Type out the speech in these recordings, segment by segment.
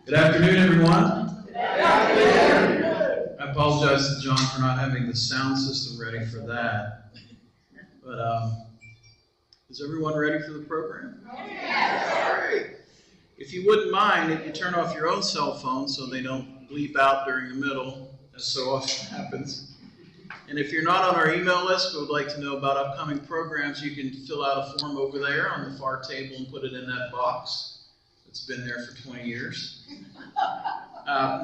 Good afternoon, everyone. Good afternoon. I apologize to John for not having the sound system ready for that. But is everyone ready for the program? Yes. All right. If you wouldn't mind, if you turn off your own cell phone so they don't bleep out during the middle, as so often happens. And if you're not on our email list but would like to know about upcoming programs, you can fill out a form over there on the far table and put it in that box. It's been there for 20 years.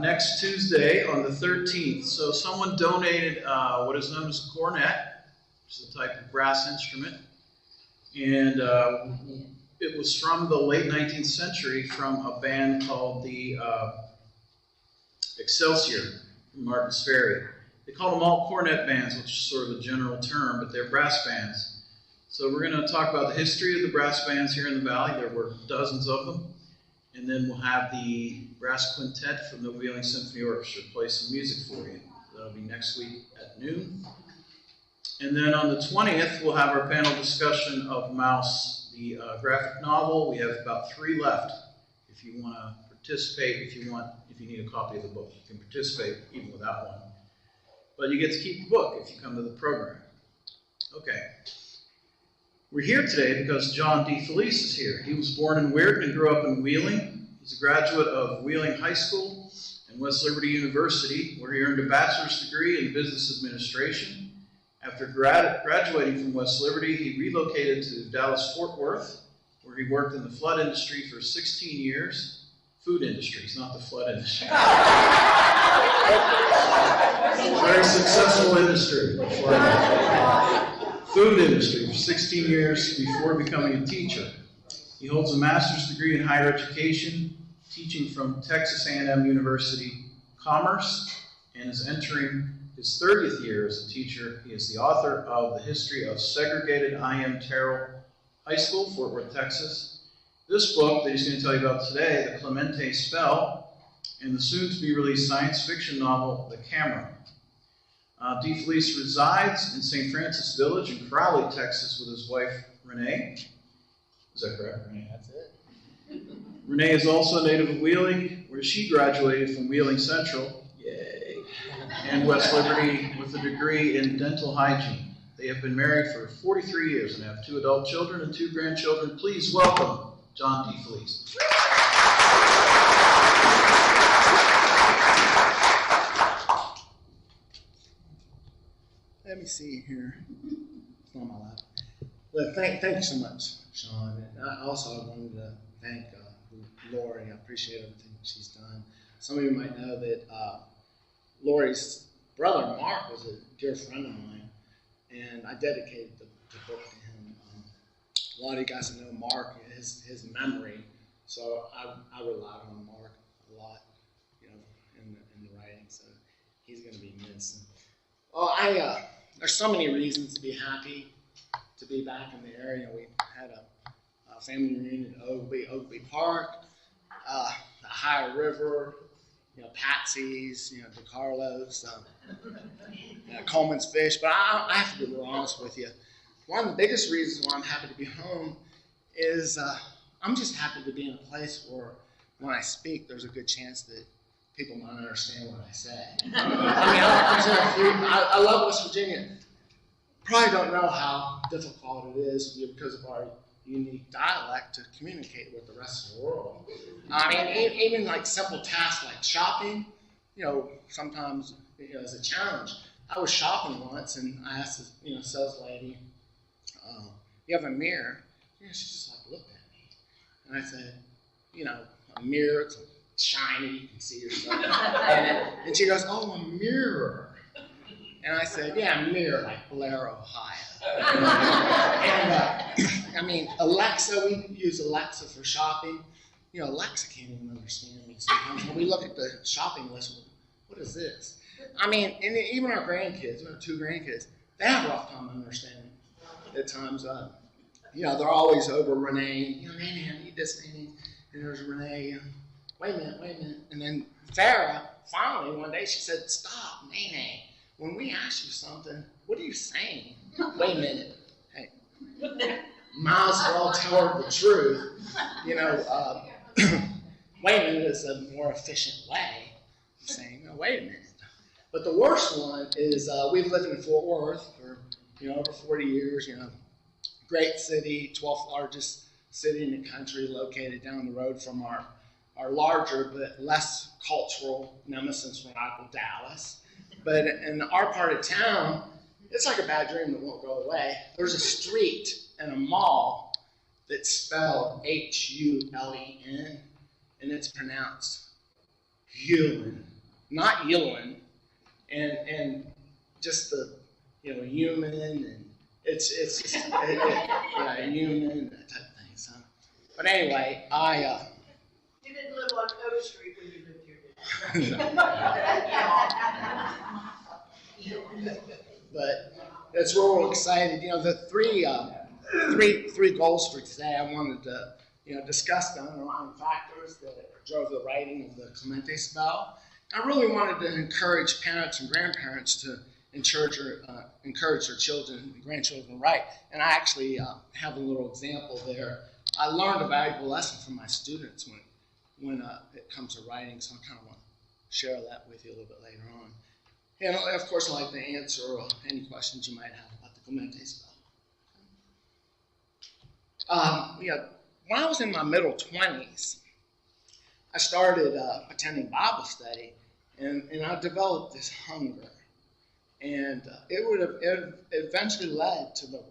Next Tuesday on the 13th, so someone donated what is known as a cornet, which is a type of brass instrument, and it was from the late 19th century from a band called the Excelsior from Martin's Ferry. They call them all cornet bands, which is sort of a general term, but they're brass bands. So we're going to talk about the history of the brass bands here in the Valley. There were dozens of them. And then we'll have the brass quintet from the Wheeling Symphony Orchestra play some music for you. That'll be next week at noon. And then on the 20th, we'll have our panel discussion of Mouse, the graphic novel. We have about 3 left. If you want to participate, if you need a copy of the book, you can participate even without one. But you get to keep the book if you come to the program. Okay. We're here today because John DeFelice is here. He was born in Weirton and grew up in Wheeling. He's a graduate of Wheeling High School and West Liberty University, where he earned a bachelor's degree in business administration. After graduating from West Liberty, he relocated to Dallas-Fort Worth, where he worked in the flood industry for 16 years. Food industries, not the flood industry. Very successful industry. Food industry for 16 years before becoming a teacher. He holds a master's degree in higher education, teaching from Texas A&M University-Commerce, and is entering his 30th year as a teacher. He is the author of the History of Segregated I.M. Terrell High School, Fort Worth, Texas. This book that he's going to tell you about today, the Clemente Spell, and the soon-to-be-released science fiction novel, The Camera. DeFelice resides in St. Francis Village in Crowley, Texas, with his wife, Rene. Is that correct, Rene? That's it. Rene is also a native of Wheeling, where she graduated from Wheeling Central, yay, and West Liberty with a degree in dental hygiene. They have been married for 43 years and have 2 adult children and 2 grandchildren. Please welcome John DeFelice. Let me see here. It's on my lap. Well, thank you so much, Sean. And I also wanted to thank Lori. I appreciate everything she's done. Some of you might know that Lori's brother, Mark, was a dear friend of mine, and I dedicated the book to him. A lot of you guys know Mark, his memory, so I relied on Mark a lot, in the writing, so he's going to be missed. Well, there's so many reasons to be happy to be back in the area. We had a family reunion at Oakby Park, the High River, Patsy's, DeCarlo's, Coleman's Fish. But I have to be real honest with you. One of the biggest reasons why I'm happy to be home is I'm just happy to be in a place where when I speak, there's a good chance that people might understand what I say. I love West Virginia. Probably don't know how difficult it is because of our unique dialect to communicate with the rest of the world. Even like simple tasks like shopping, sometimes is a challenge. I was shopping once and I asked the sales lady, "You have a mirror?" She just looked at me, and I said, "A mirror, it's a shiny, you can see yourself. And she goes, oh, a mirror. And I said, yeah, mirror, like Blair, Ohio. And I mean, Alexa, we use Alexa for shopping. You know, Alexa can't even understand me sometimes. When we look at the shopping list, what is this? I mean, and even our grandkids, we have 2 grandkids, they have a rough time understanding at times. You know, they're always over Rene. You know, Nene, I need this, Nene. And there's Rene. Wait a minute. And then Farrah, finally, one day, she said, stop, Nene. When we ask you something, what are you saying? Wait a minute. Hey, might as well tell her the truth. You know, wait a minute is a more efficient way of saying, no, wait a minute. But the worst one is we've lived in Fort Worth for, you know, over 40 years, you know, great city, 12th largest city in the country, located down the road from our larger but less cultural nemesis rival, Dallas. But in our part of town, it's like a bad dream that won't go away. There's a street and a mall that's spelled H-U-L-E-N, and it's pronounced Hewlin, not Yulin, and just the, you know, human, and it's just, yeah, human, that type of thing. So, but anyway, You didn't live on O Street when you lived here, did you? But it's real excited. You know, the three goals for today, I wanted to, you know, discuss the underlying factors that drove the writing of the Clemente Spell. I really wanted to encourage parents and grandparents to encourage their children and grandchildren to write. And I actually have a little example there. I learned a valuable lesson from my students when it comes to writing, so I kind of want to share that with you a little bit later on. And of course, I'd like to answer any questions you might have about the Clemente Spell. Yeah, when I was in my middle 20s, I started attending Bible study, and I developed this hunger. And it eventually led to the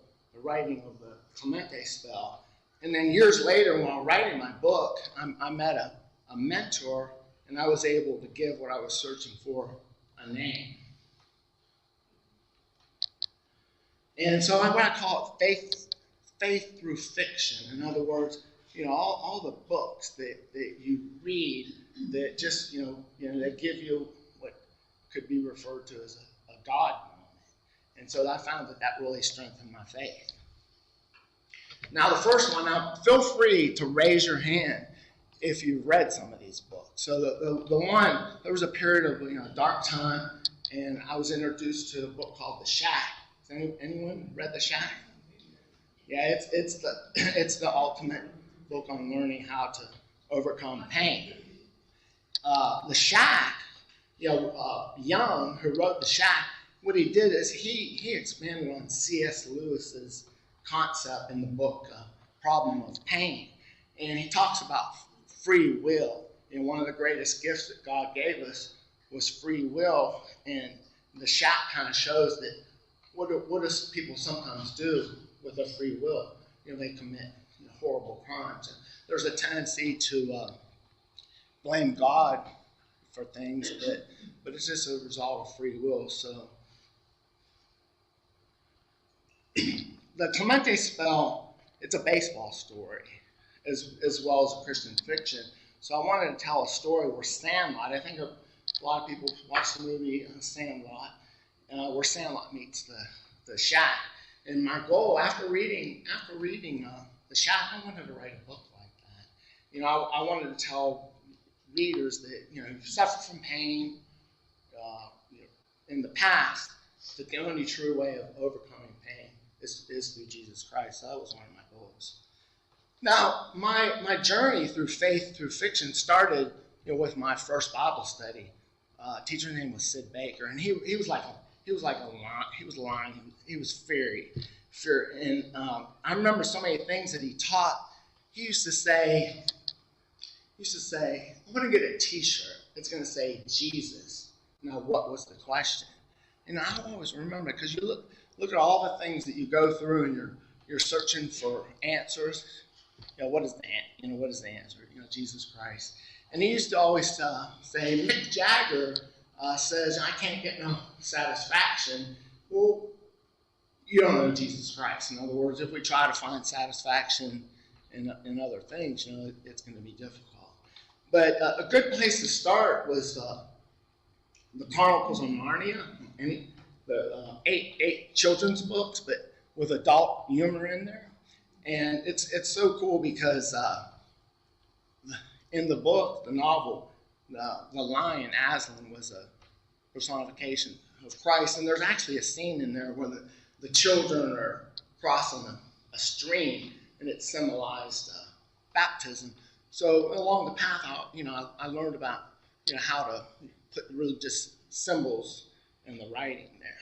writing of the Clemente Spell. And then years later, while writing my book, I met a mentor, and I was able to give what I was searching for a name. And so what I call it faith through fiction. In other words, you know, all the books that you read that just, you know, that give you what could be referred to as a God moment. And so I found that really strengthened my faith. Now the first one, now feel free to raise your hand if you've read some of these books. So the one, there was a period of, you know, dark time, and I was introduced to a book called The Shack. Has anyone read The Shack? Yeah, it's the ultimate book on learning how to overcome pain. The Shack, you know, Young, who wrote The Shack, what he did is he expanded on C.S. Lewis's concept in the book Problem of Pain, and he talks about free will. And one of the greatest gifts that God gave us was free will, and The Shack kind of shows that what do people sometimes do with their free will? You know, they commit, you know, horrible crimes. And there's a tendency to blame God for things, but it's just a result of free will. So the Clemente Spell, it's a baseball story as well as a Christian fiction. So I wanted to tell a story where Sandlot, I think a lot of people watch the movie Sandlot, where Sandlot meets the Shack. And my goal after reading The Shack, I wanted to write a book like that. You know, I wanted to tell readers that, you know, you suffer from pain, you know, in the past, that the only true way of overcoming pain is through Jesus Christ. So that was one of my goals. Now, my journey through faith through fiction started, you know, with my first Bible study. Teacher's name was Sid Baker, and he was lying. He was fiery. And I remember so many things that he taught. He used to say, I'm going to get a T-shirt. It's going to say Jesus. Now, what was the question? And I always remember, because you look at all the things that you go through, and you're searching for answers. You know, what is the answer? You know, Jesus Christ. And he used to always say, Mick Jagger says, I can't get no satisfaction. Well, you don't know Jesus Christ. In other words, if we try to find satisfaction in other things, it's going to be difficult. But a good place to start was the Chronicles of Narnia, the eight children's books, but with adult humor in there. And it's so cool because in the book, the novel, the lion Aslan was a personification of Christ, and there's actually a scene in there where the children are crossing a stream, and it symbolized baptism. So along the path, I learned about how to put religious symbols in the writing there.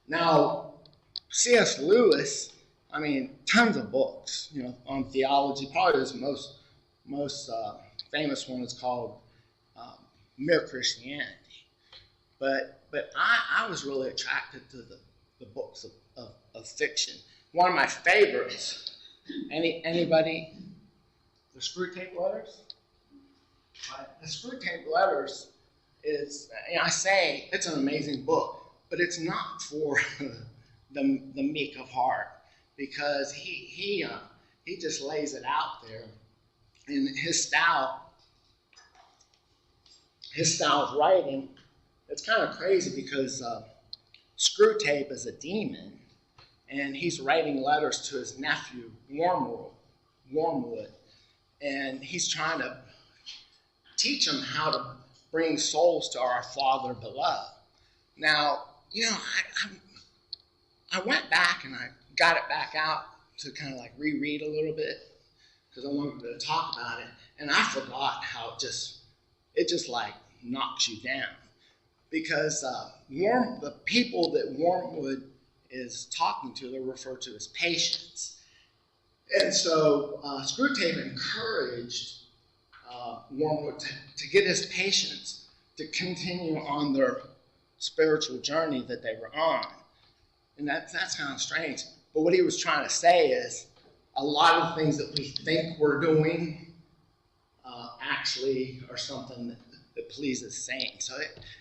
Now, C.S. Lewis, tons of books, on theology. Probably his most famous one is called Mere Christianity. But I was really attracted to the books of fiction. One of my favorites. Anybody? The Screwtape Letters? The Screwtape Letters is, I say it's an amazing book, but it's not for the meek of heart, because he just lays it out there. And his style of writing, it's kind of crazy because Screwtape is a demon, and he's writing letters to his nephew, Wormwood, and he's trying to teach him how to bring souls to our Father beloved. Now, I went back and I got it back out to kind of like reread a little bit because I wanted to talk about it, and I forgot how it just like knocks you down, because the people that Wormwood is talking to, they're referred to as patients. And so Screwtape encouraged Wormwood to get his patients to continue on their spiritual journey that they were on. And that's kind of strange. But what he was trying to say is a lot of the things that we think we're doing actually are something that pleases Satan. So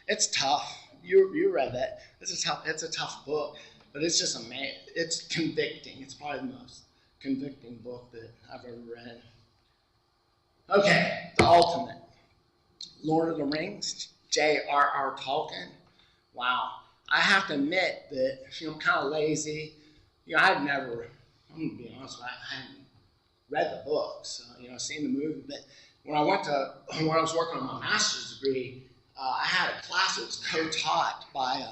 it's tough. You read that. It's a tough book, but it's just it's convicting. It's probably the most convicting book that I've ever read. Okay, the ultimate. Lord of the Rings, J.R.R. Tolkien. Wow. I have to admit that I'm kind of lazy. I'm going to be honest with you, I hadn't read the books, seen the movie, but when I was working on my master's degree, I had a class that was co-taught by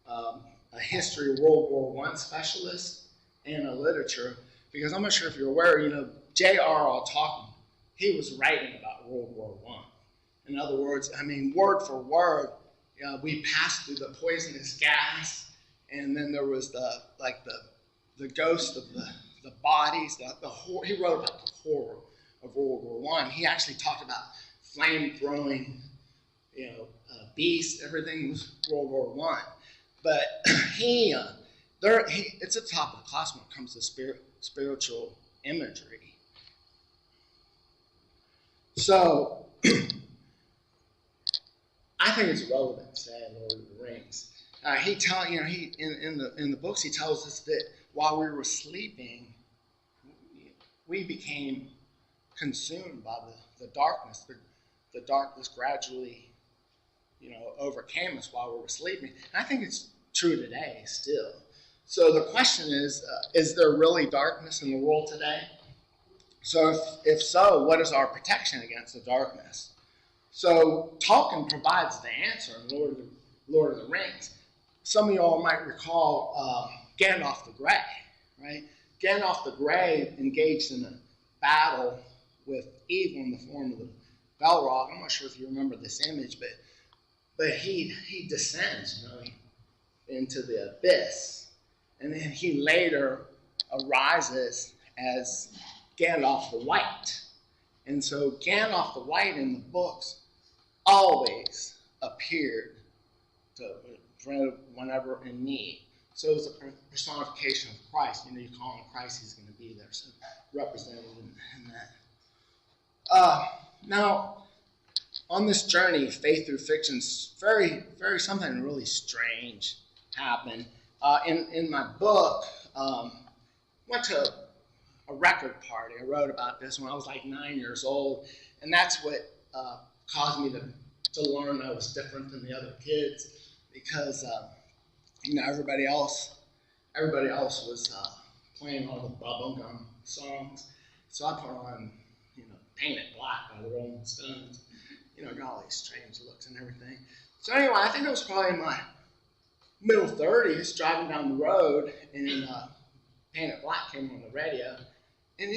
a history of World War I specialist and a literature, because I'm not sure if you're aware, J.R.R. Tolkien, he was writing about World War I. In other words, word for word, we passed through the poisonous gas, and then there was the ghost of the bodies, he wrote about the horror of World War I. He actually talked about flame-throwing, beasts, everything was World War I. But it's at the top of the class when it comes to spiritual imagery. So, I think it's relevant to say Lord of the Rings. In the books he tells us that while we were sleeping, we became consumed by the darkness. The darkness gradually, overcame us while we were sleeping. And I think it's true today still. So the question is there really darkness in the world today? So if so, what is our protection against the darkness? So Tolkien provides the answer in Lord of the Rings. Some of y'all might recall Gandalf the Grey, right? Gandalf the Grey engaged in a battle with evil in the form of the Balrog. I'm not sure if you remember this image, but he descends, into the abyss, and then he later arises as Gandalf the White. And so Gandalf the White in the books always appeared whenever in need. So it's a personification of Christ. You call him Christ, he's going to be there. So represented in that. Now, on this journey, faith through fiction, something really strange happened. In my book, went to a record party. I wrote about this when I was like 9 years old, and that's what caused me to learn I was different than the other kids, because everybody else was playing all the bubblegum songs, so I put on Paint It Black by the Rolling Stones. Got all these strange looks and everything. So anyway, I think it was probably in my middle 30s, driving down the road, and Paint It Black came on the radio, and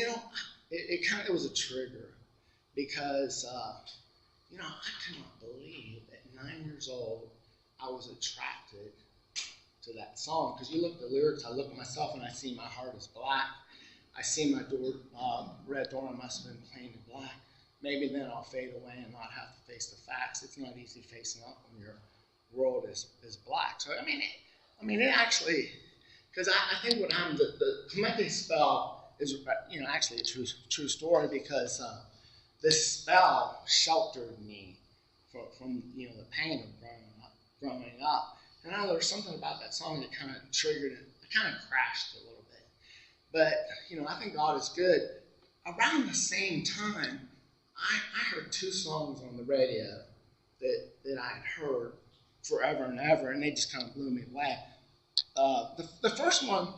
it was a trigger, because I could not believe at 9 years old I was attracted to that song. Because you look at the lyrics, I look at myself and I see my heart is black. I see my red door must have been painted black. Maybe then I'll fade away and not have to face the facts. It's not easy facing up when your world is black. So it actually, because I think what happened, the Clemente Spell is actually a true story, because this spell sheltered me from the pain of growing up. And I know there's something about that song that kind of triggered it. I kind of crashed a little bit. But I think God is good. Around the same time, I heard two songs on the radio that I had heard forever and ever, and they just kind of blew me away. The first one,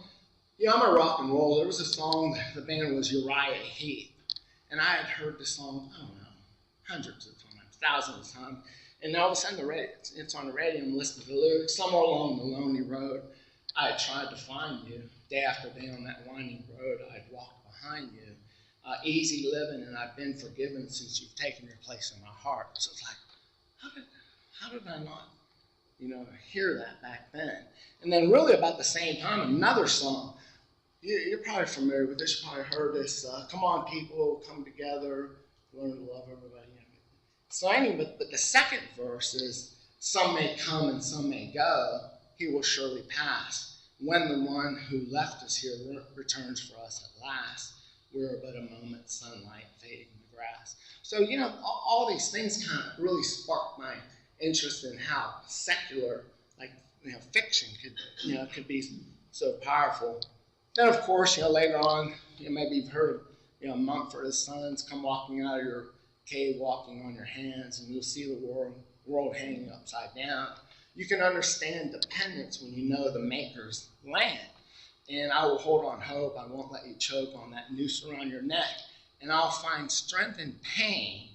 I'm a rock and roll. There was a song, the band was Uriah Heath, and I had heard the song, I don't know, hundreds of times, thousands of times, and all of a sudden it's on the radio, and I'm listening to the lyrics. Somewhere along the lonely road, I had tried to find you. Day after day on that winding road, I'd walked behind you. Easy living, and I've been forgiven since you've taken your place in my heart. So it's like, how did I not, hear that back then? And then really about the same time, another song. You're probably familiar with this. You probably heard this. Come on, people, come together, learn to love everybody. So anyway, but the second verse is, some may come and some may go. He will surely pass. When the one who left us here returns for us at last, we're but a moment's sunlight fading the grass. So, all these things kind of really sparked my interest in how secular, fiction could be so powerful. Then, of course, later on, maybe you've heard of, Mumford's Sons, come walking out of your cave, walking on your hands, and you'll see the world hanging upside down. You can understand dependence when you know the maker's land. And I will hold on hope. I won't let you choke on that noose around your neck. And I'll find strength in pain,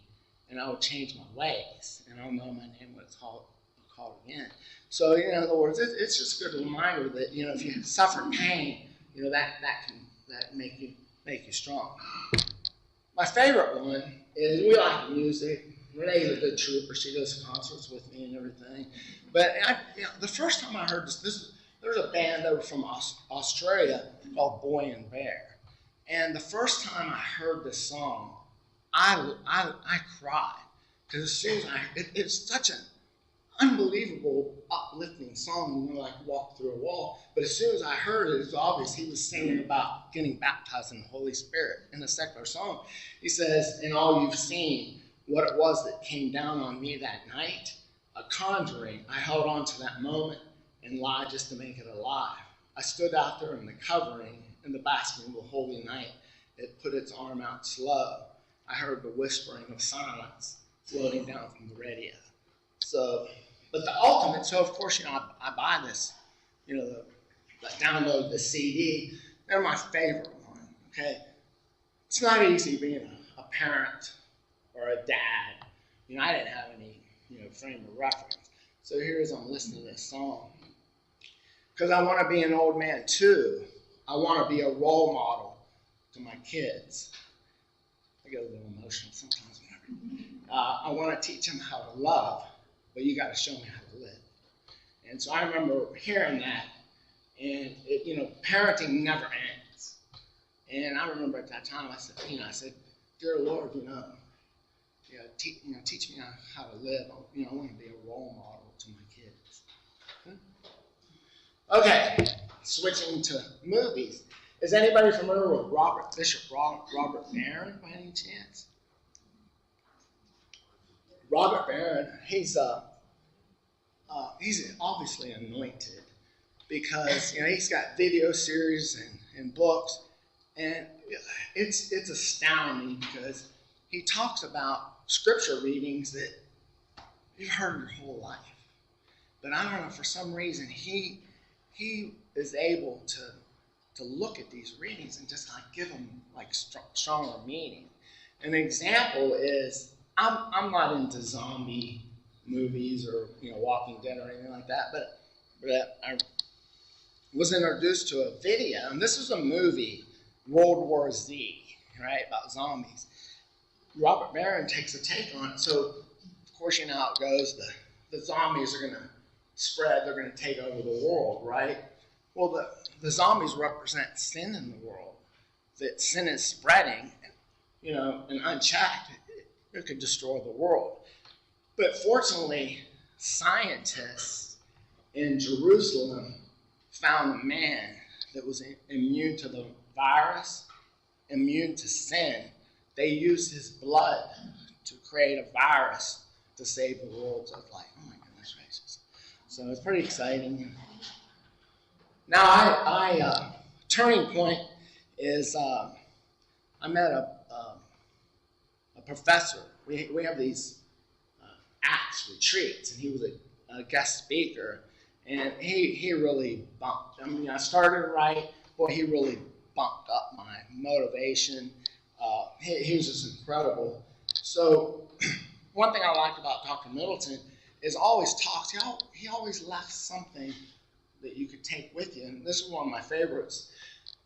and I will change my ways. And I'll know my name when it's called again. So, in other words, it's just a good reminder that, if you suffer pain, that can make you strong. My favorite one is, we like music. Rene's a good trooper. She goes to concerts with me and everything. But the first time I heard this, there's a band that was from Australia called Boy and Bear. And the first time I heard this song, I cried. Because as soon as it's such an unbelievable, uplifting song, like walk through a wall. But as soon as I heard it, it was obvious he was singing about getting baptized in the Holy Spirit in a secular song. He says, "In all you've seen, what it was that came down on me that night, a conjuring, I held on to that moment and lied just to make it alive. I stood out there in the covering, in the basking of the holy night. It put its arm out slow. I heard the whispering of silence floating down from the radio." So, but the ultimate, so of course, I buy this, download the CD. They're my favorite one, okay? It's not easy being a parent or a dad. I didn't have any, frame of reference. So here's, I'm listening to this song. Because I want to be an old man too. I want to be a role model to my kids. I get a little emotional sometimes. I want to teach them how to love, but you got to show me how to live. And so I remember hearing that, and parenting never ends. And I remember at that time I said, "Dear Lord, teach me how to live. I want to be a role model to my kids." Okay, switching to movies. Is anybody familiar with Robert Barron by any chance? Robert Barron, he's obviously anointed because he's got video series and books, and it's astounding because he talks about scripture readings that you've heard your whole life, but I don't know, for some reason he is able to look at these readings and just give them stronger meaning. An example is I'm not into zombie movies or Walking Dead or anything like that, but I was introduced to a video, and this was a movie, World War Z, right, about zombies. Robert Barron takes a take on it. So of course how it goes. The zombies are going to spread. They're going to take over the world, right? Well, the zombies represent sin in the world. That sin is spreading, and unchecked, it could destroy the world. But fortunately, scientists in Jerusalem found a man that was immune to the virus, immune to sin. They used his blood to create a virus to save the world. So it's like, oh my goodness gracious. So it's pretty exciting. Now, I turning point is I met a professor. We have these Acts retreats, and he was a guest speaker, and he really bumped. I mean, I started right, boy, he really bumped up my motivation. He was just incredible. So one thing I liked about Dr. Middleton is always talks. He always left something that you could take with you, and this is one of my favorites.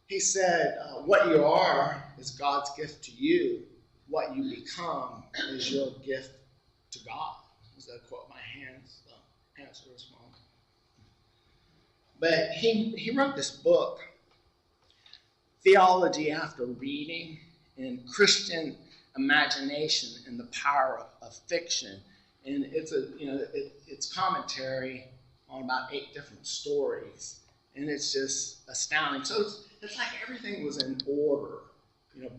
He said, what you are is God's gift to you. What you become is your gift to God. Is that a quote? My hands are small. But he wrote this book, Theology After Reading, and Christian Imagination and the Power of Fiction. And it's commentary on about 8 different stories. And it's just astounding. So it's like everything was in order,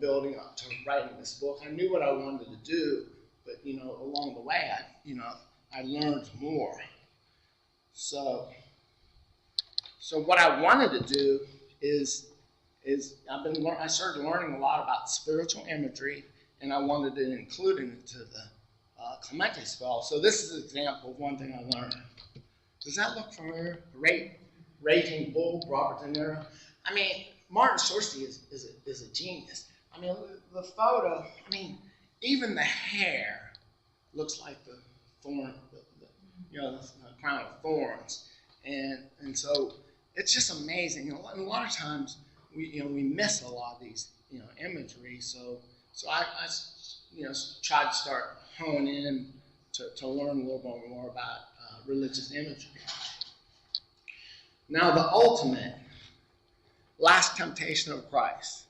building up to writing this book. I knew what I wanted to do, but, along the way, I learned more. So what I wanted to do is I started learning a lot about spiritual imagery, and I wanted to include it into the Clemente Spell. So this is an example of one thing I learned. Does that look familiar? Raging Bull, Robert De Niro. I mean, Martin Scorsese is a genius. I mean, the photo, even the hair looks like the thorn, the crown of thorns. And so it's just amazing. And a lot of times we miss a lot of these imagery. So I tried to start honing in to learn a little bit more about religious imagery. Now, the ultimate, Last Temptation of Christ,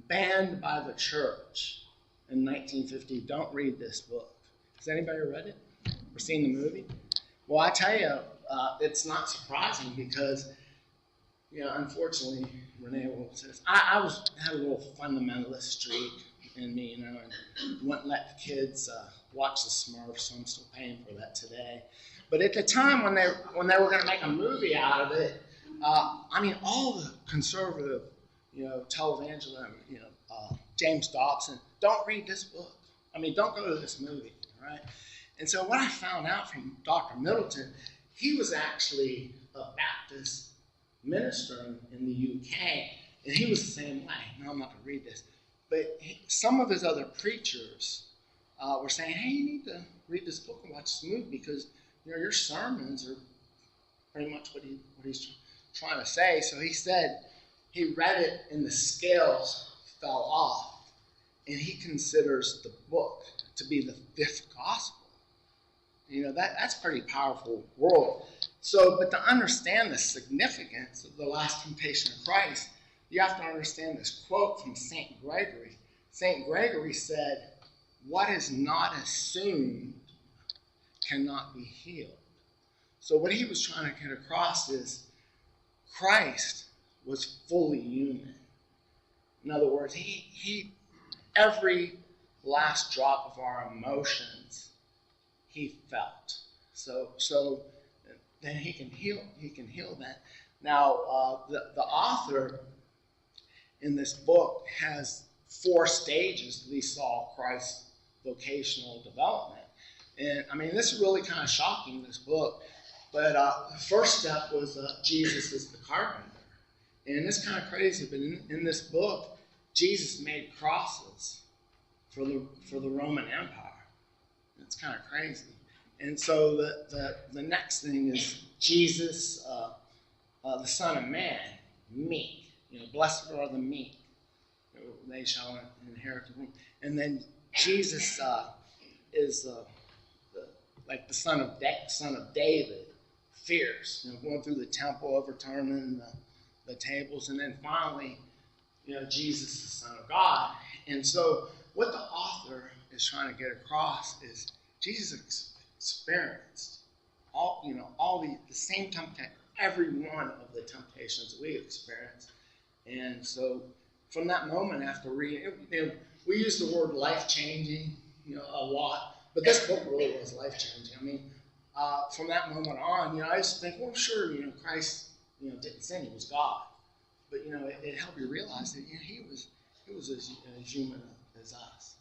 banned by the church in 1950. Don't read this book. Has anybody read it or seen the movie? Well, I tell you, it's not surprising because, unfortunately, Rene says, I had a little fundamentalist streak in me, and wouldn't let the kids watch the Smurfs, so I'm still paying for that today. But at the time when they were going to make a movie out of it, all the conservative, televangelist, James Dobson, don't read this book. Don't go to this movie, right? And so what I found out from Dr. Middleton, he was actually a Baptist minister in the UK, and he was the same way. No, I'm not going to read this. But some of his other preachers were saying, hey, you need to read this book and watch this movie because your sermons are pretty much what he's trying to say. So he said he read it and the scales fell off, and he considers the book to be the 5th gospel. That's pretty powerful world. So, but to understand the significance of the Last Temptation of Christ, you have to understand this quote from St. Gregory. St. Gregory said, what is not assumed cannot be healed. So what he was trying to get across is Christ was fully human. In other words, he every last drop of our emotions he felt. So then he can heal that. Now, the author in this book has 4 stages that he saw Christ's vocational development. And I mean, this is really kind of shocking, this book. But the first step was Jesus is the carpenter. And it's kind of crazy, but in this book, Jesus made crosses for the Roman Empire. It's kind of crazy. And so the next thing is Jesus, the Son of Man, meek. Blessed are the meek, they shall inherit the womb. And then Jesus is like the son of David, fierce, going through the temple, overturning the tables, and then finally, Jesus, the Son of God. And so, what the author is trying to get across is Jesus experienced all the same temptation, every one of the temptations that we experience. And so, from that moment after reading, we use the word life-changing, a lot, but this book really was life-changing. I mean, from that moment on, I just think, well, sure, Christ, didn't sin; he was God. But it helped you realize that he was as human as us.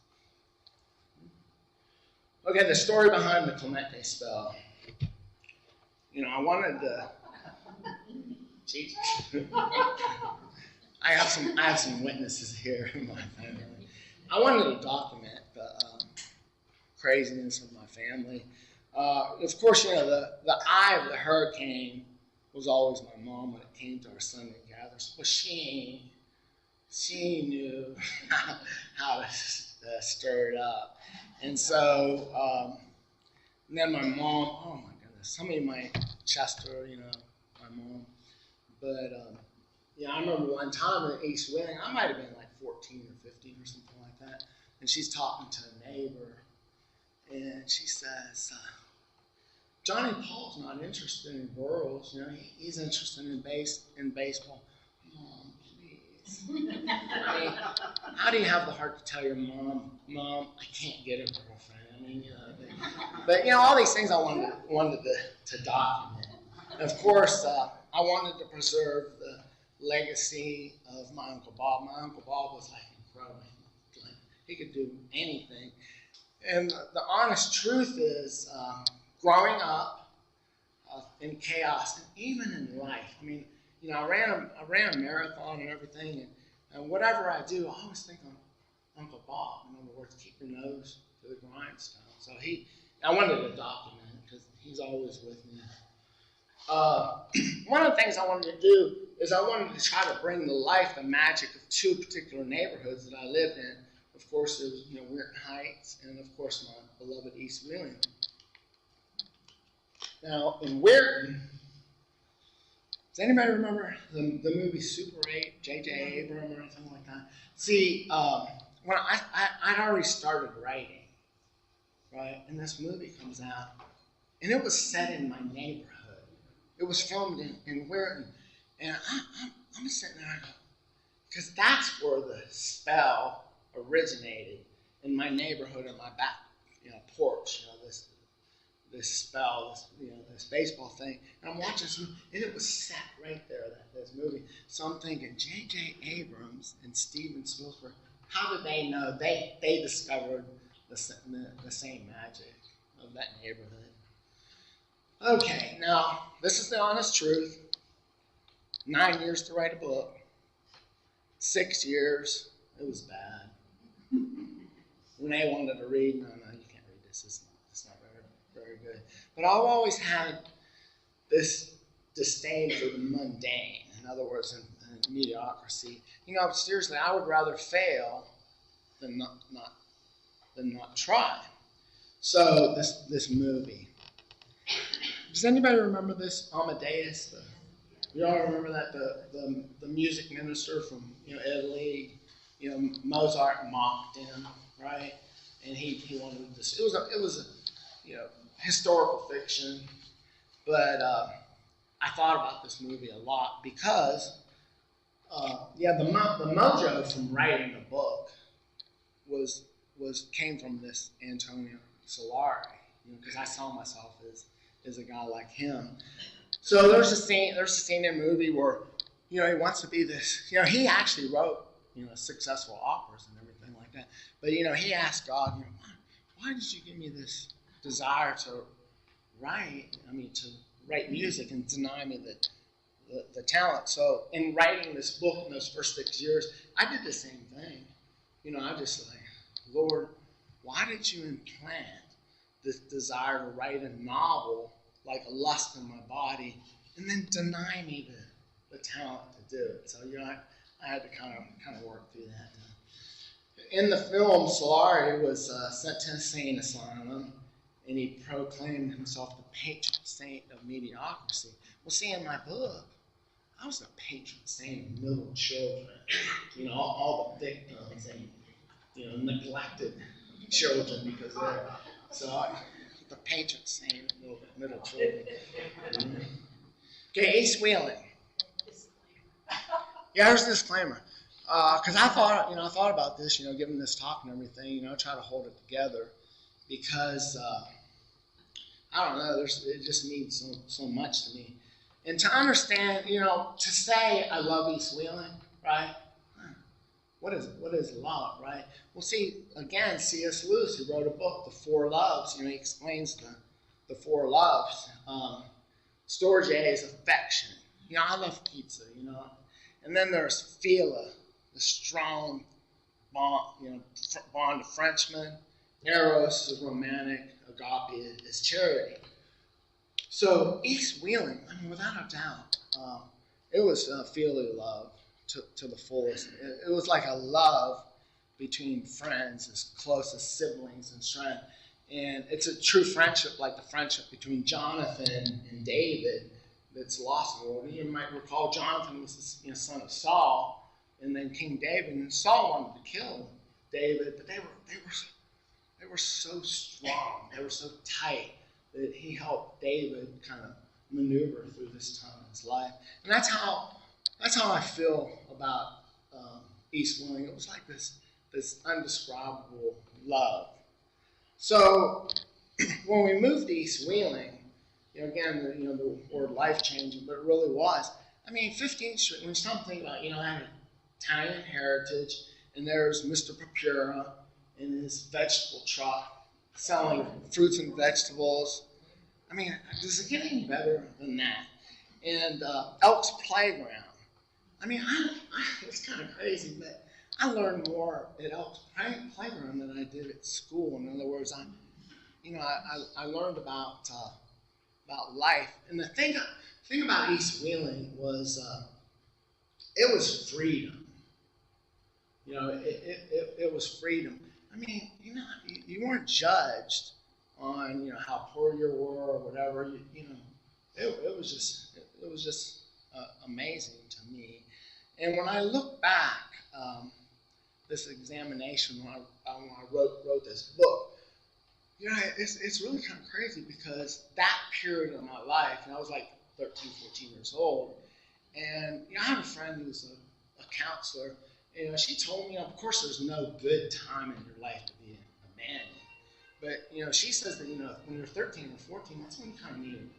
Okay, the story behind the Clemente Spell. I wanted to. Jesus. I have some witnesses here in my family. I wanted to document the craziness of my family. Of course, the eye of the hurricane was always my mom when it came to our Sunday gatherings. But she knew how to stir it up. And so, and then my mom, oh my goodness, somebody might Chester, my mom. But, I remember one time in East Wheeling, I might have been like 14 or 15 or something like that, and she's talking to a neighbor, and she says, Johnny Paul's not interested in girls, he's interested in baseball. Mom, please. I mean, how do you have the heart to tell your mom, I can't get a girlfriend? I mean, but all these things I wanted to document. And of course, I wanted to preserve the legacy of my Uncle Bob. My Uncle Bob was like incredible. He could do anything. And the honest truth is, growing up in chaos, and even in life, I mean, I ran a marathon and everything, and whatever I do, I always think of Uncle Bob. In other words, keep your nose to the grindstone. So I wanted to document it because he's always with me. One of the things I wanted to do is I wanted to try to bring to life the magic of 2 particular neighborhoods that I lived in. Of course, there was Weirton Heights, and of course my beloved East Wheeling. Now in Weirton, does anybody remember the movie Super 8, J.J. Abrams or anything like that? See, when I'd already started writing, right, and this movie comes out, and it was set in my neighborhood. It was filmed in Weirton, and I'm sitting there, because that's where the spell originated, in my neighborhood, in my back, porch. This spell, this baseball thing, and I'm watching this movie, and it was set right there. This movie. So I'm thinking, J.J. Abrams and Steven Spielberg, how did they know? They discovered the same magic of that neighborhood. Okay, now, this is the honest truth. 9 years to write a book. 6 years, it was bad. Rene wanted to read. No, you can't read this. It's not very, very good. But I've always had this disdain for the mundane. In other words, in mediocrity. Seriously, I would rather fail than not try. So this movie. Does anybody remember this Amadeus? You all remember that the music minister from Italy? Mozart mocked him, right? And he wanted this. It was a historical fiction, but I thought about this movie a lot because the mojo from writing a book came from this Antonio Solari. because I saw myself as a guy like him. So there's a scene in the movie where, he wants to be this, he actually wrote, successful operas and everything like that. But, he asked God, why did you give me this desire to write music and deny me the talent? So in writing this book in those first 6 years, I did the same thing. I just like, Lord, why did you implant this desire to write a novel like a lust in my body and then deny me the talent to do it? So, I had to kind of work through that. In the film, Solari was sent to an insane asylum, and he proclaimed himself the patron saint of mediocrity. Well, see, in my book, I was the patron saint of middle children. All the victims and, neglected children because they're the patron saint of middle children. Okay, Ace Wheeling. Yeah, there's a disclaimer. Because I thought about this, giving this talk and everything, try to hold it together, because I don't know, it just means so much to me, and to understand, to say I love East Wheeling, right? What is love, right? Well, see, again, C.S. Lewis, who wrote a book, The Four Loves, he explains the four loves. Storge is affection. I love pizza, and then there's philia, the strong bond, bond of Frenchmen. Eros is romantic. Agape is charity. So East Wheeling, without a doubt, it was filial love to the fullest. It was like a love between friends, as close as siblings and strength. And it's a true friendship, like the friendship between Jonathan and David, that's lost in the world. You might recall Jonathan was the son of Saul, and then King David, and Saul wanted to kill David, but they were so strong, they were so tight that he helped David kind of maneuver through this time in his life. And that's how I feel about East Wheeling. It was like this undescribable love. So when we moved to East Wheeling, again, the word life-changing, but it really was. 15th Street, when something about, I had Italian heritage, and there's Mr. Papura in his vegetable truck selling fruits and vegetables. Does it get any better than that? And Elks Playground. It's kind of crazy, but I learned more at Elks Playground than I did at school. In other words, I learned about life. And the thing about East Wheeling was it was freedom. It was freedom. You weren't judged on how poor you were or whatever. It was just amazing to me. And when I look back, this examination when I wrote this book, it's really kind of crazy, because that period of my life, and I was like 13, 14 years old, and I have a friend who's a counselor. She told me, of course, there's no good time in your life to be abandoned. But, she says that, when you're 13 or 14, that's when you kind of need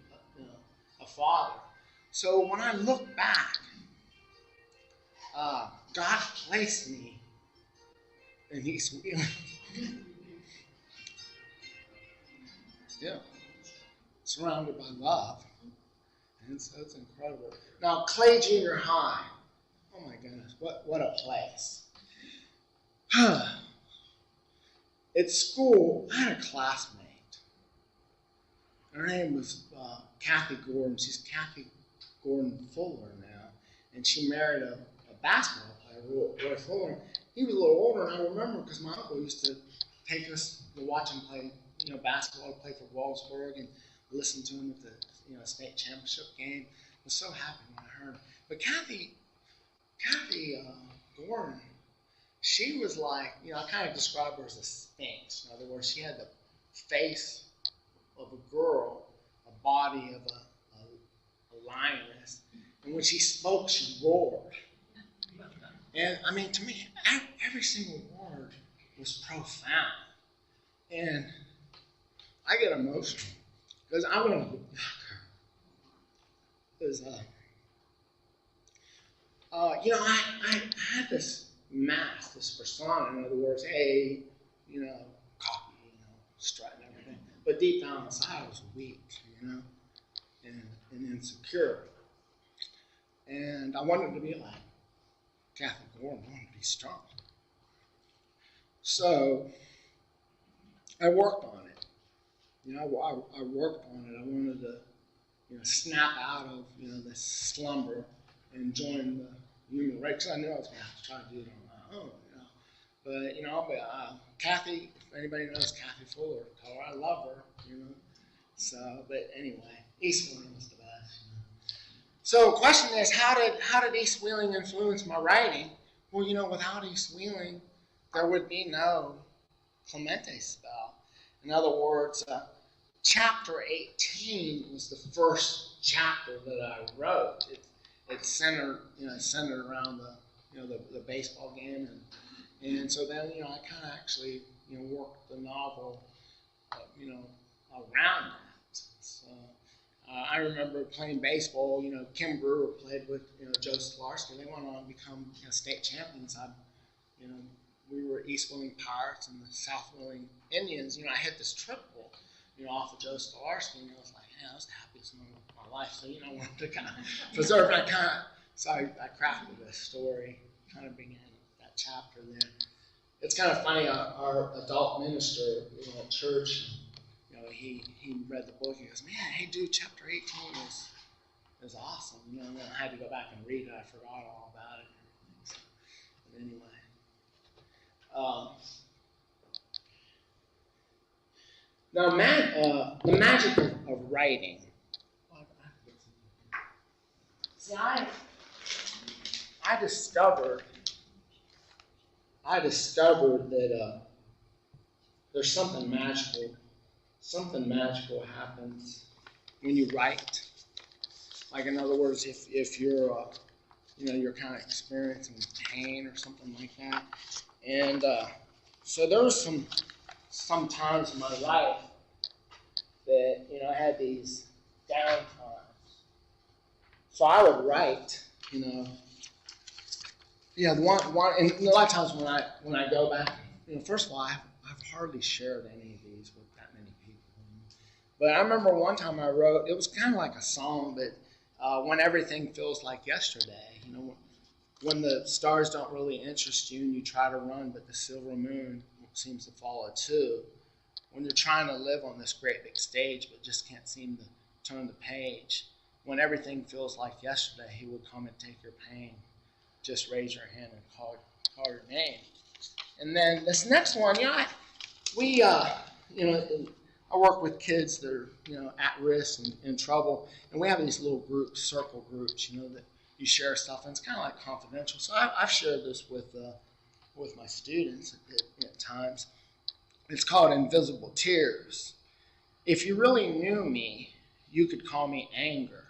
a father. So when I look back, God placed me in East Wheeling. Yeah. Surrounded by love. And so it's incredible. Now, Clay Junior High. Oh my goodness, what a place. At school, I had a classmate. Her name was Kathy Gordon. She's Kathy Gordon Fuller now. And she married a basketball player, Roy Fuller. He was a little older, and I remember because my uncle used to take us to watch him play basketball, play for Wallsburg, and listen to him at the state championship game. I was so happy when I heard. But Kathy Gordon, she was like, I kind of describe her as a sphinx. In other words, she had the face of a girl, a body of a lioness, and when she spoke, she roared. And to me, every single word was profound. And I get emotional because I want to. Because I had this mask, this persona. In other words, hey, cocky, strutting everything. But deep down inside, I was weak, and insecure. And I wanted to be like Kathy Gordon. I wanted to be strong. So I worked on it. I worked on it. I wanted to, snap out of, this slumber and join the human race. Because I knew I was going to have to try to do it on my own, But, Kathy, if anybody knows Kathy Fuller, tell her I love her, So, but anyway, East Wheeling was the best, So the question is, how did East Wheeling influence my writing? Well, without East Wheeling, there would be no Clemente Spell. In other words, chapter 18 was the first chapter that I wrote. It's centered around the baseball game, and so then I kind of actually worked the novel around that. So I remember playing baseball. Kim Brewer played with Joe Sklarski. They went on to become state champions. We were East Wheeling Pirates and the South Wheeling Indians. I hit this triple, off of Joe Sklarski, and I was like, that was the happiest moment of my life. So, I wanted to kind of preserve that so I crafted this story, kind of began that chapter there. It's kind of funny, our adult minister, at church, he read the book, he goes, man, hey dude, chapter 18 is awesome. And then I had to go back and read it, I forgot all about it. So, but anyway. Now, the magic of writing. See, I discovered that there's something magical. Something magical happens when you write. Like, in other words, if you're you're kind of experiencing pain or something like that. And so there was some times in my life that, I had these down times. So I would write, one, and a lot of times when I go back, first of all, I've hardly shared any of these with that many people. But I remember one time I wrote, it was kind of like a song, but when everything feels like yesterday, when the stars don't really interest you and you try to run, but the silver moon seems to follow too. When you're trying to live on this great big stage, but just can't seem to turn the page. When everything feels like yesterday, he will come and take your pain. Just raise your hand and call your name. And then this next one, I work with kids that are, at risk and in trouble, and we have these little groups, circle groups, that you share stuff, and it's kind of like confidential. So I've shared this with my students at times. It's called Invisible Tears. If you really knew me, you could call me anger.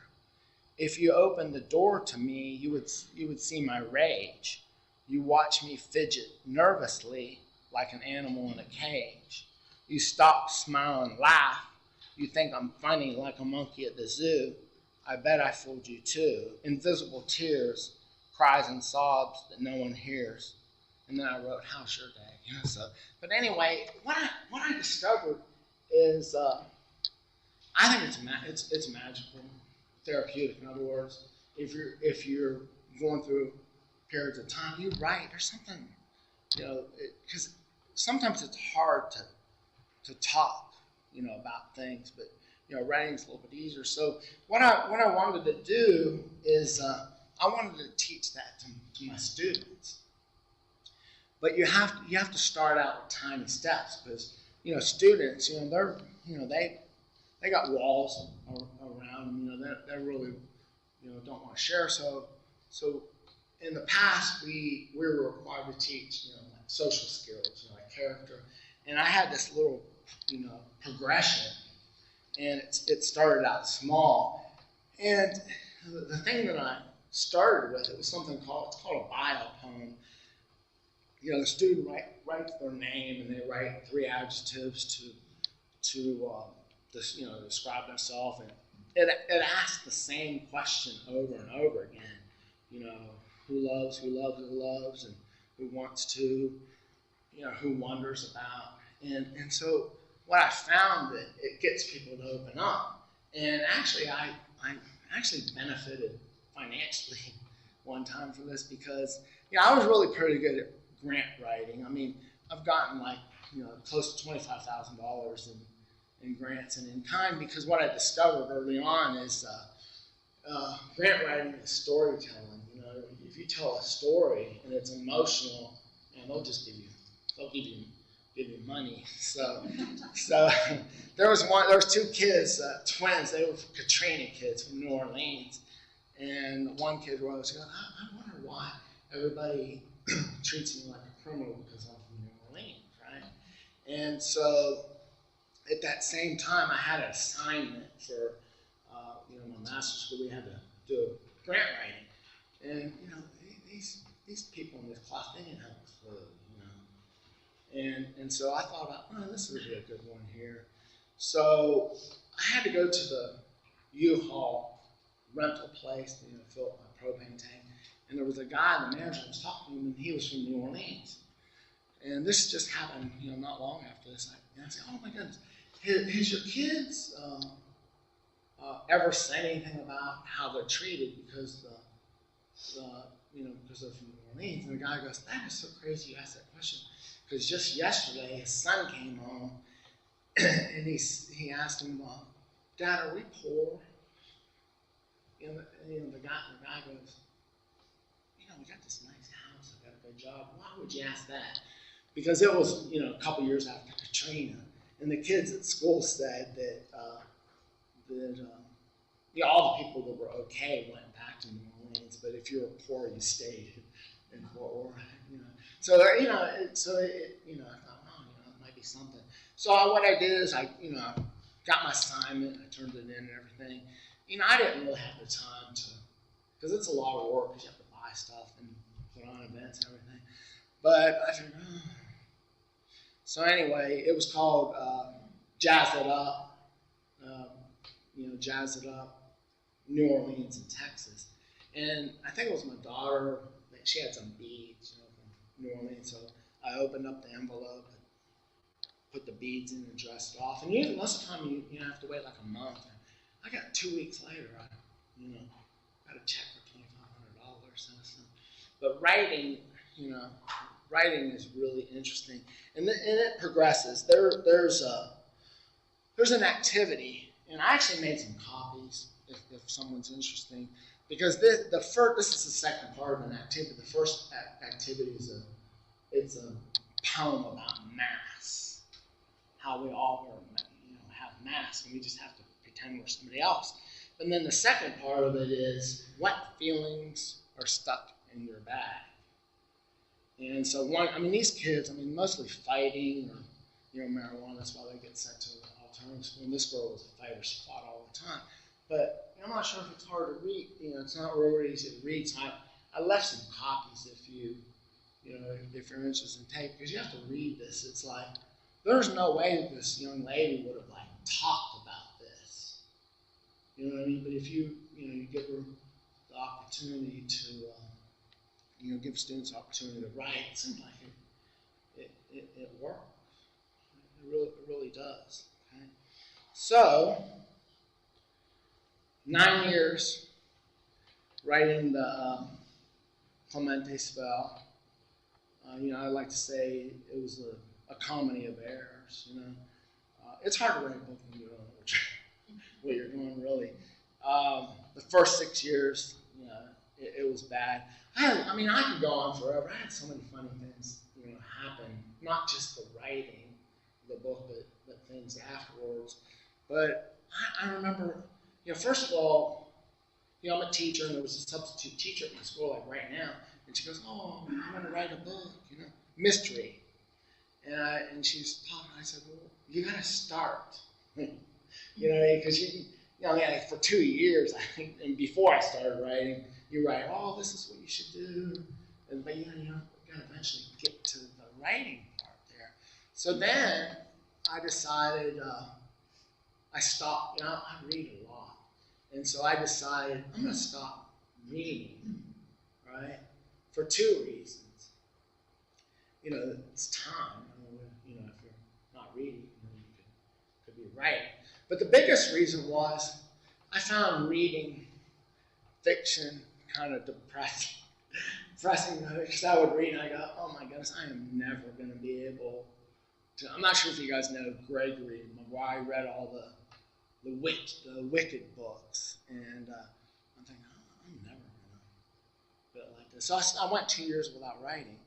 If you opened the door to me, you would see my rage. You watch me fidget nervously like an animal in a cage. You stop, smile, and laugh. You think I'm funny like a monkey at the zoo. I bet I fooled you too. Invisible tears, cries and sobs that no one hears. And then I wrote, how's your day? But anyway, what I discovered is, I think it's magical, therapeutic. In other words, if you're going through periods of time, you write. There's something, because sometimes it's hard to talk, about things, but writing's a little bit easier. So what I wanted to do is I wanted to teach that to my students. But you have to start out with tiny steps because students they got walls around them. They really don't want to share. So in the past we were required to teach like social skills, like character, and I had this little progression, and it started out small, and the thing that I started with, it was something called a Biophone. The student writes their name, and they write 3 adjectives to describe themselves, and it asked the same question over and over again. Who loves, and who wants to, who wonders about. And so what I found that it gets people to open up. And actually, I actually benefited financially one time from this because, I was really pretty good at grant writing. I mean, I've gotten close to $25,000 in grants and in kind, because what I discovered early on is grant writing is storytelling. If you tell a story and it's emotional, and they'll give you money. So there was two kids, twins. They were Katrina kids from New Orleans, and one kid was going, I wonder why everybody treats me like a criminal because I'm from New Orleans, right? And so at that same time, I had an assignment for my master's school. We had to do grant writing, and these people in this class, they didn't have a clue. And so I thought, this would be a good one here. So I had to go to the U-Haul rental place to fill up my propane tank. And there was a guy, the manager, I was talking to him, and he was from New Orleans. And this just happened, not long after this. And I said, oh my goodness, has your kids ever said anything about how they're treated because because they're from New Orleans? And the guy goes, that is so crazy you asked that question. Because just yesterday, his son came home, and he asked him, Dad, are we poor? The guy goes, we got this nice house, I got a good job. Why would you ask that? Because it was, a couple years after Katrina, and the kids at school said that all the people that were okay went back to New Orleans, but if you were poor, you stayed in Fort Worth. So I thought, it might be something. So what I did is I got my assignment, I turned it in and everything. I didn't really have the time to, because it's a lot of work, because you have to buy stuff and put on events and everything. But I figured, So anyway, it was called Jazz It Up, Jazz It Up, New Orleans and Texas. And I think it was my daughter, she had some beads, from New Orleans, so I opened up the envelope, put the beads in and dressed it off. And most of the time you have to wait like a month. I got 2 weeks later, I got a check for $2,500. So. But writing is really interesting, and it progresses. There's an activity, and I actually made some copies if someone's interested, because this is the second part of an activity. The first activity is it's a poem about mass, how we all have mass, and we just have to pretend we're somebody else. And then the second part of it is what feelings are stuck in your bag. And so these kids, mostly fighting or marijuana. That's why they get sent to alternative school. And this girl was a fighter; she fought all the time. But I'm not sure if it's hard to read. It's not really easy to read. So I left some copies if if you're interested in tape, because you have to read this. It's like there's no way that this young lady would have talked about this. You know what I mean? But if you give her the opportunity to give students the opportunity to write, it seems like it works. It really does. Okay? So 9 years writing the Clemente Spell. I like to say it was a comedy of errors. It's hard to write a book when you don't know what you're doing, really. The first 6 years, it was bad. I could go on forever. I had so many funny things, happen. Not just the writing the book, but things afterwards. But I remember, first of all, I'm a teacher, and there was a substitute teacher at my school, like right now, and she goes, "Oh, I'm going to write a book, mystery." And she's talking. I said, "Well, you got to start, because for 2 years, I think, and before I started writing, you write, oh, this is what you should do, but you got to eventually get to the writing part there." So then I decided I stopped. I read a lot, and so I decided I'm going to stop reading, right? For two reasons. It's time. If you're not reading, you could be writing. But the biggest reason was I found reading fiction kind of depressing. Because I would read and I go, oh my goodness, I am never going to be able to. I'm not sure if you guys know Gregory Maguire. I read all the Wicked books, and I'm thinking, I'm never going to do it like this. So I went 2 years without writing.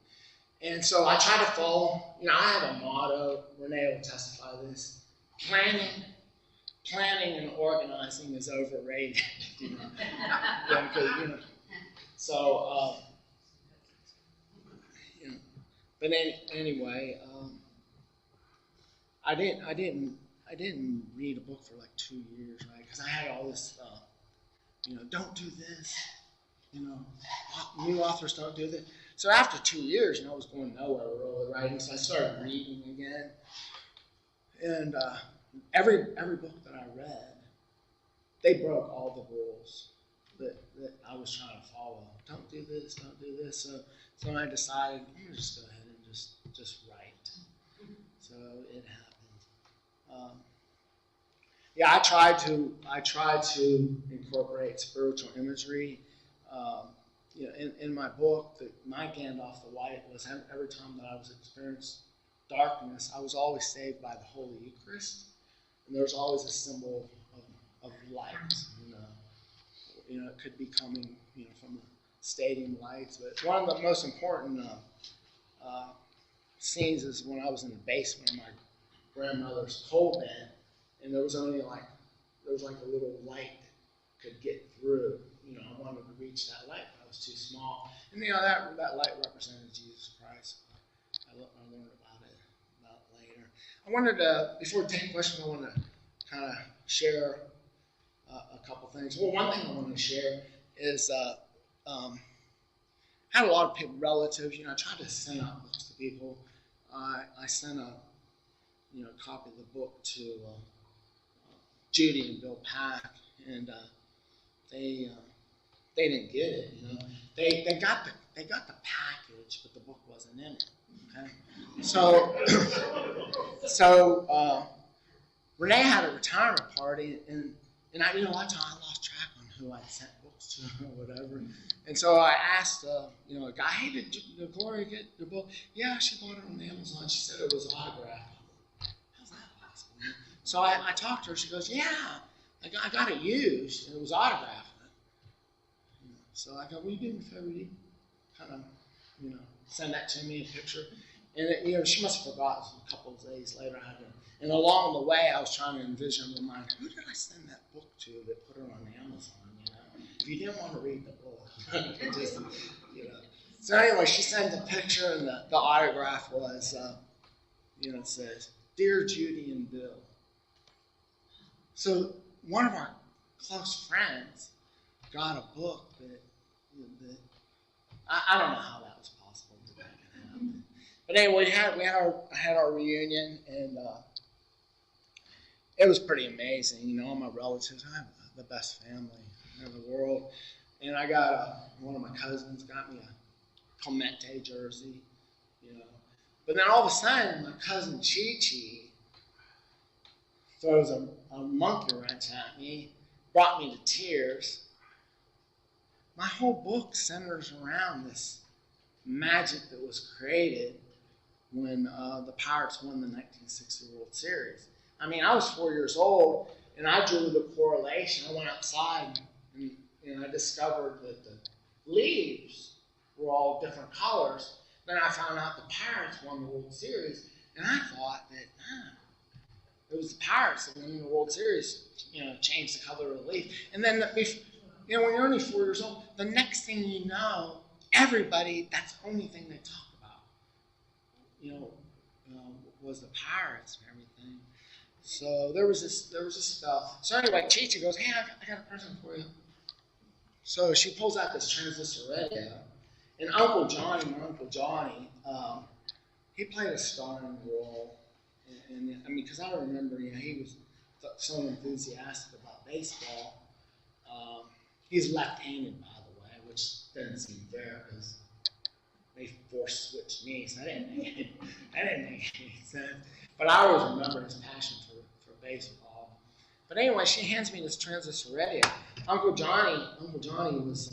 And so I try to follow, I have a motto, Rene will testify to this, planning and organizing is overrated. So, but anyway, I didn't read a book for like 2 years, right? Because I had all this, don't do this, new authors don't do this. So after 2 years, I was going nowhere really, right? And so I started reading again. And every book that I read, they broke all the rules that I was trying to follow. Don't do this, don't do this. So I decided, I'm going to just go ahead and just write. So it happened. I tried to incorporate spiritual imagery. In my book, my Gandalf the White was every time that I was experiencing darkness, I was always saved by the Holy Eucharist, and there was always a symbol of light. It could be coming, from the stadium lights, but one of the most important scenes is when I was in the basement of my grandmother's coal bin, and there was only like a little light that could get through. I wanted to reach that light, but I was too small. And that light represented Jesus Christ. I learned about it later. I wanted to, before taking questions, I want to kind of share a couple things. Well, one thing I want to share is I had a lot of people, relatives. I tried to send out books to people. I sent a copy of the book to Judy and Bill Pack, and they didn't get it. They got the package, but the book wasn't in it. Okay, so Rene had a retirement party, and I lost track on who I'd sent books to or whatever. And so I asked a guy, hey, did Gloria get the book? Yeah, she bought it on Amazon. She said it was autographed. How's that possible? So I talked to her. She goes, yeah, I got it used, and it was autographed. So I go, will you do me a favor? You kind of, send that to me, a picture. And, she must have forgotten a couple of days later. And along the way, I was trying to envision in my mind, who did I send that book to that put her on Amazon, If you didn't want to read the book, just, So anyway, she sent a picture, and the autograph was, it says, Dear Judy and Bill. So one of our close friends got a book that I don't know how that was possible, but that could happen. But anyway, we had our reunion, and it was pretty amazing. All my relatives. I have the best family in the world, and I got one of my cousins got me a Clemente jersey, But then all of a sudden, my cousin Chi throws a monkey wrench at me, brought me to tears. My whole book centers around this magic that was created when the Pirates won the 1960 World Series. I was 4 years old, and I drew the correlation. I went outside, and I discovered that the leaves were all different colors. Then I found out the Pirates won the World Series, and I thought that it was the Pirates that won the World Series, changed the color of the leaf. And then, when you're only 4 years old, the next thing you know, everybody, that's the only thing they talk about, was the Pirates and everything. So there was this stuff. So anyway, Chicha goes, hey, I got a present for you. So she pulls out this transistor radio, and Uncle Johnny, he played a starring role And I mean, because I remember, he was so enthusiastic about baseball. He's left-handed, by the way, which doesn't seem fair because they force switched me, so that didn't make any sense. But I always remember his passion for baseball. But anyway, she hands me this transistor radio. Uncle Johnny was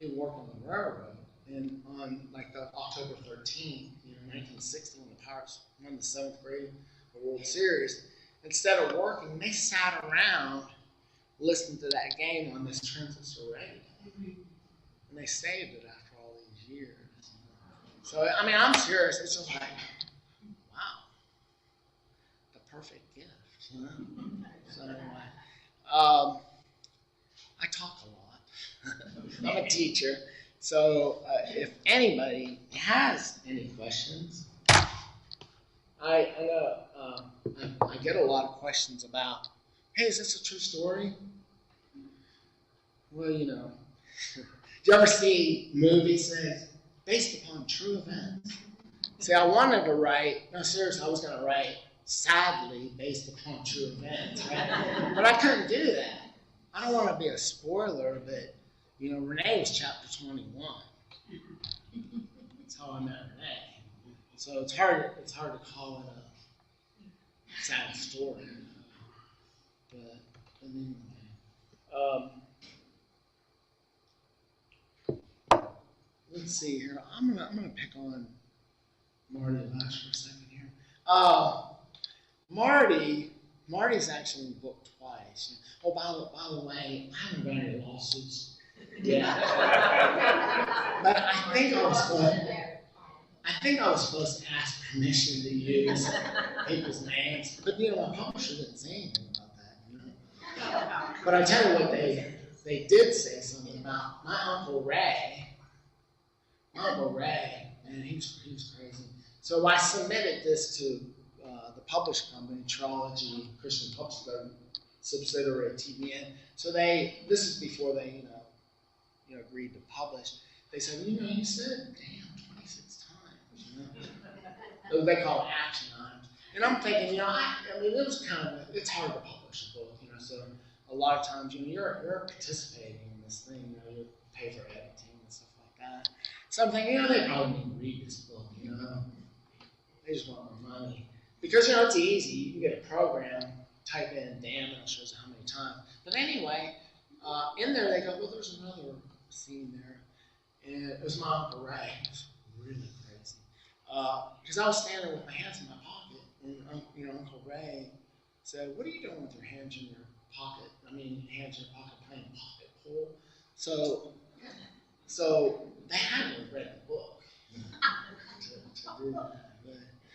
he worked on the railroad, and on like the October 13th, 1960, when the Pirates won the 7th grade World Series, instead of working, they sat around listening to that game on this transistor radio, and they saved it after all these years. So I mean, I'm serious. It's just like, wow, the perfect gift, So anyway, I talk a lot. I'm a teacher, so if anybody has any questions, I know I get a lot of questions about, hey, is this a true story? Well, do you ever see movies that based upon true events? See, I wanted to write, no, seriously, I was going to write, sadly, based upon true events, right? But I couldn't do that. I don't want to be a spoiler, but, Rene was chapter 21. That's how I met Rene. So it's hard to call it a sad story. But anyway, let's see here. I'm gonna pick on Marty Lash for a second here. Marty's actually in the book twice. Oh, by the way, I haven't got any lawsuits yet. But I think I was supposed to ask permission to use people's names. But my publisher didn't say anything about that, But I tell you what, they did say something about my Uncle Ray. And he was crazy. So I submitted this to the publishing company, Trilogy Christian Publishing subsidiary TBN. So this is before they, agreed to publish. They said, you said, damn, 26 times, They call it action items. And I'm thinking, I mean, it was it's hard to publish a book, so a lot of times, you're participating in this thing, you pay for editing and stuff like that. So I'm thinking, they probably need to read this book, They just want more money. Because, it's easy. You can get a program, type in damn, and it shows you how many times. But anyway, in there they go, well, there's another scene there. And it was my Uncle Ray. It was really crazy. Because I was standing with my hands in my pocket, and, Uncle Ray said, what are you doing with your hands in your pocket? Hands in your pocket playing pocket pool. So they had to have read the book to do that.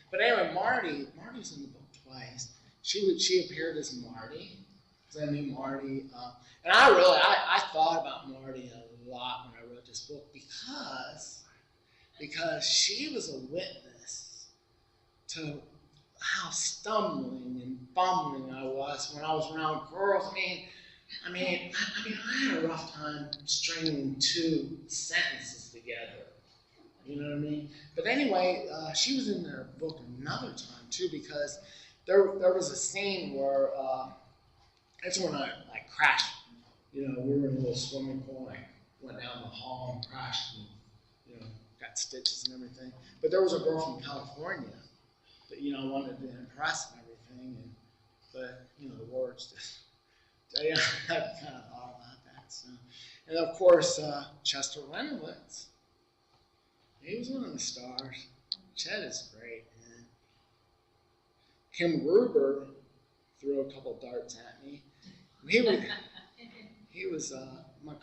But anyway, Marty's in the book twice. She appeared as Marty, because I knew Marty. And I thought about Marty a lot when I wrote this book because she was a witness to how stumbling and bumbling I was when I was around girls. I had a rough time stringing two sentences together. You know what I mean? But anyway, she was in their book another time too, because there was a scene where that's when I crashed. We were in a little swimming pool, and I went down the hall and crashed, and got stitches and everything. But there was a girl from California that I wanted to impress and everything, but the words just. I kind of thought about that. So. And of course, Chester Lenowitz. He was one of the stars. Chet is great, man. Kim Gruber threw a couple darts at me. He was my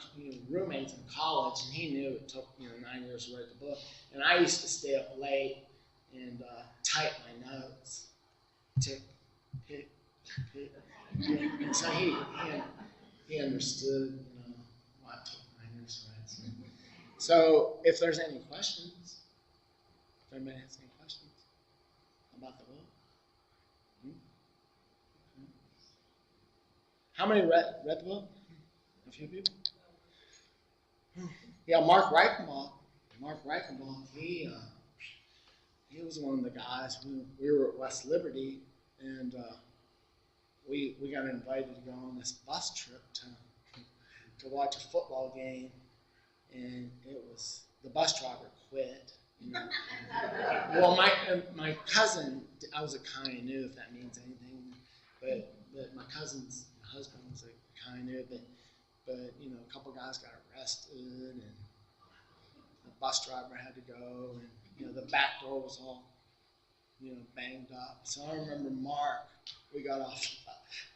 roommates in college, and he knew it took 9 years to write the book. And I used to stay up late and type my notes. Tick, tick, tick. And so he understood, why it took 9 years to write. So if there's any questions, if anybody has any questions about the book. How many read the book? A few people? Yeah, Mark Reichenbach, he was one of the guys. We were at West Liberty, and we got invited to go on this bus trip to watch a football game, and the bus driver quit. You know? Well, my cousin, I was a canoe, if that means anything, but my cousin's husband was a canoe, but you know, a couple guys got arrested, and the bus driver had to go, and you know, the back door was all, you know, banged up. So I remember Mark, we got off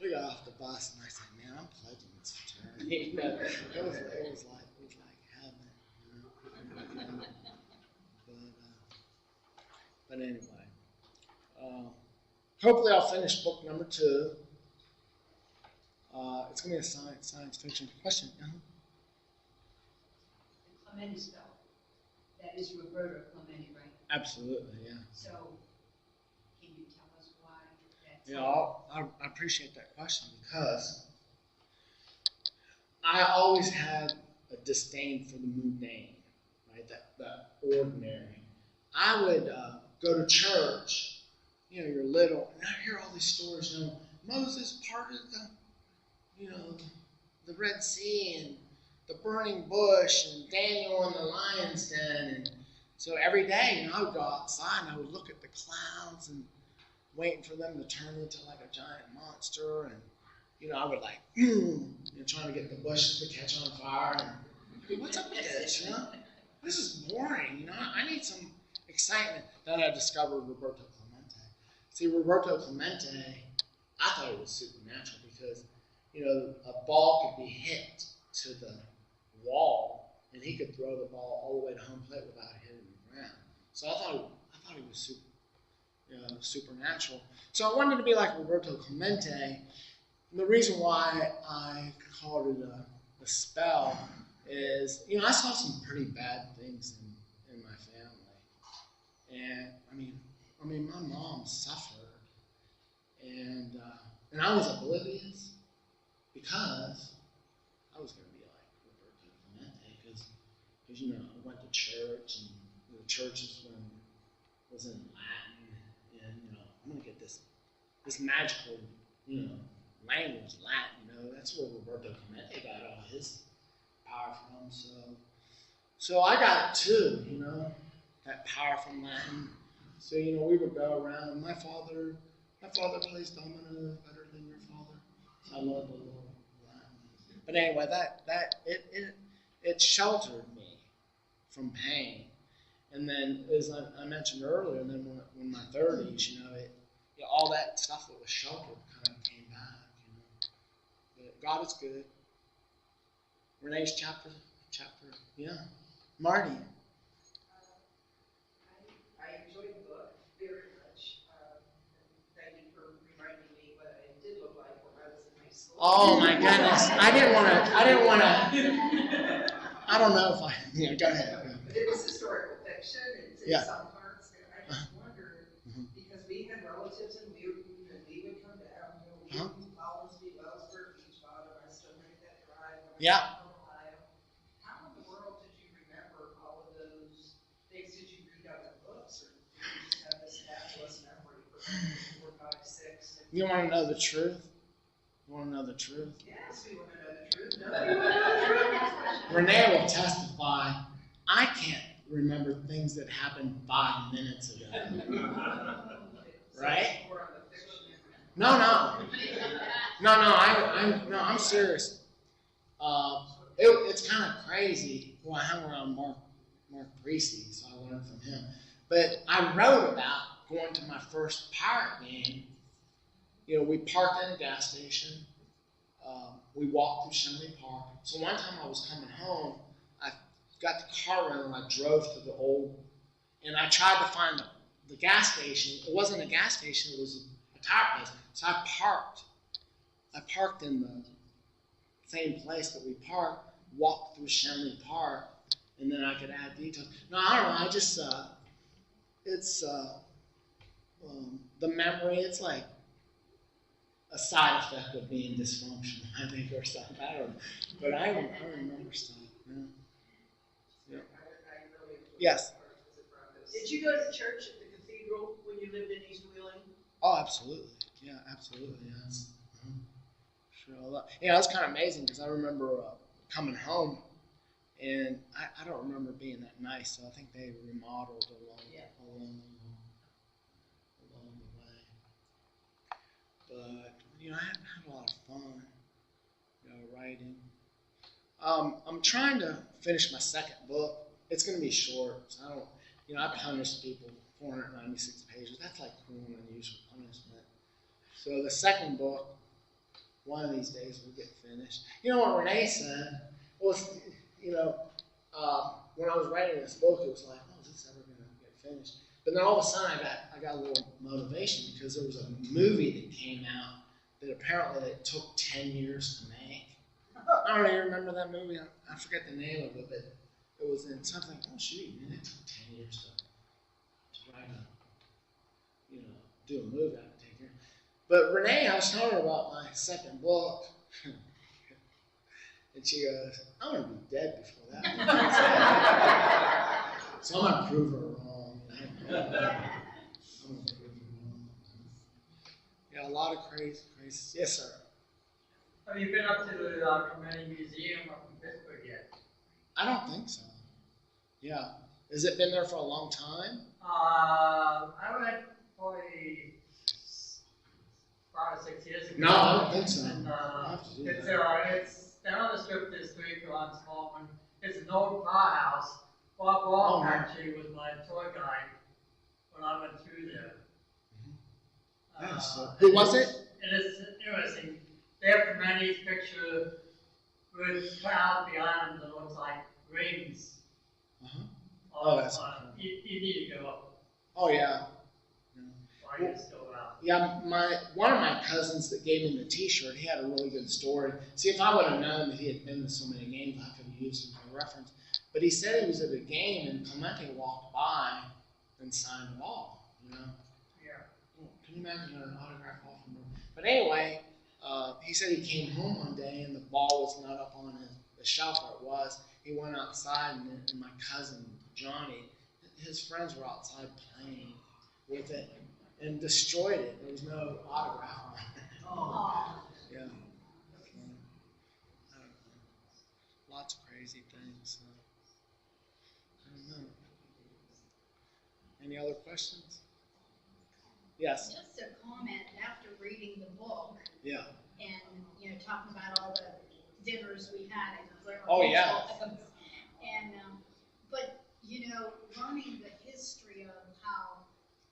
the bus, and I said, "Man, I'm pledging this fraternity." You know, it was like heaven. You know? But anyway, hopefully I'll finish book number 2. It's going to be a science fiction question. Clemente Spell. That is Roberto Clemente, right? Absolutely, yeah. So, can you tell us why that's... You know, I appreciate that question because I always had a disdain for the mundane, right? The ordinary. I would go to church, you know, you're little, and I hear all these stories, you know, Moses parted the Red Sea and the burning bush and Daniel in the lion's den. And so every day, you know, I would go outside and I would look at the clouds and waiting for them to turn into like a giant monster. And, you know, I would like, you know, trying to get the bushes to catch on fire. And what's up with this, you know? This is boring, you know? I need some excitement. Then I discovered Roberto Clemente. See, Roberto Clemente, I thought it was supernatural because, you know, a ball could be hit to the wall, and he could throw the ball all the way to home plate without hitting the ground. So I thought he was supernatural. So I wanted to be like Roberto Clemente. And the reason why I called it a spell is, you know, I saw some pretty bad things in my family, and I mean, my mom suffered, and I was oblivious because I was going to be like Roberto Clemente because you know, I went to church, and the church was in Latin, and you know, I'm going to get this magical, you know, language, Latin. You know, that's where Roberto Clemente got all his power from. So I got it too, you know, that power from Latin. So you know, we would go around. My father plays dominoes better than your father. I love the Lord. But anyway, that it sheltered me from pain. And then, as I mentioned earlier, and then when my 30s, you know, all that stuff that was sheltered kind of came back. You know, but God is good. Renee's chapter, yeah. Marty. I enjoyed the book very much. Thank you for reminding me what it did look like when I was in high school. Oh my goodness! I didn't want to. I don't know if I. Yeah, go ahead. It was historical fiction. It's in some parts, and I just wondered because we had relatives in Weirton, and we would come down. You know, Weirton, Collinsby, Wellsburg, Beach Bottom. I still make that drive. Yeah. How in the world did you remember all of those things? Did you read out the books, or did you just have this fabulous memory for 4, 5, 6? You want to know the truth? You want to know the truth? Yes, we want to know the truth. Nobody wants to know the truth. Renee will testify. I can't remember things that happened 5 minutes ago. Right? No. I'm serious. It's kind of crazy. Well, I hung around Mark Precy, so I learned from him. But I wrote about going to my first Pirate game. You know, we parked in a gas station. We walked through Shenley Park. So one time I was coming home, I got the car rental and I drove to the old, and I tried to find the gas station. It wasn't a gas station, it was a tire place. So I parked in the same place that we parked, walked through Shenley Park, and then I could add details. No, I don't know, I just, the memory, it's like a side effect of being dysfunctional, I think, or something. I don't know. But I remember stuff. Yeah. Yes. Did you go to church at the you lived in East Wheeling? Oh, absolutely. Yeah, absolutely. Yes. Sure. Yeah, it was kind of amazing because I remember coming home, and I don't remember it being that nice. So I think they remodeled along the way. But I had a lot of fun, writing. I'm trying to finish my second book. It's going to be short. So I don't, I punished people 496 pages. That's like cruel and unusual punishment. So the second book, one of these days will get finished. What Rene said was, when I was writing this book, it was like, oh, is this ever going to get finished? But then all of a sudden, I got a little motivation because there was a movie that came out that apparently it took 10 years to make. I don't even remember that movie. I forget the name of it, but it was in something. Oh shoot! And it took 10 years to write do a movie. I would take care. But Rene, I was telling her about my second book, and she goes, "I'm gonna be dead before that." So I'm gonna prove her wrong. Yeah, a lot of crazy. Yes, sir. Have you been up to the Clemente Museum up in Pittsburgh yet? I don't think so. Yeah. Has it been there for a long time? I went probably 5 or 6 years ago. No, I don't think so. And, I'll have to do it's down the strip this week on Smallman. It's an old firehouse. Bob Wall actually was my tour guide when I went through there. Yes. Who was it? And it's interesting. They have Clemente's picture with clouds behind him that looks like rings. Oh, that's cool. You need to go up Oh, yeah. while you're still out. Yeah, one of my cousins that gave me the T-shirt, he had a really good story. See, if I would have known that he had been to so many games, I could have used him for reference. But he said he was at a game and Clemente walked by and signed the ball. Yeah. Can you imagine an autograph ball from him? But anyway, he said he came home one day and the ball was not up on the shelf where it was. He went outside and my cousin Johnny, his friends were outside playing with it and destroyed it. There was no autograph on it. Oh. Yeah. I don't know. Lots of crazy things. I don't know. Any other questions? Yes. Just a comment after reading the book. Yeah. And talking about all the dinners we had in Claremont. Oh yeah. And but learning the history of how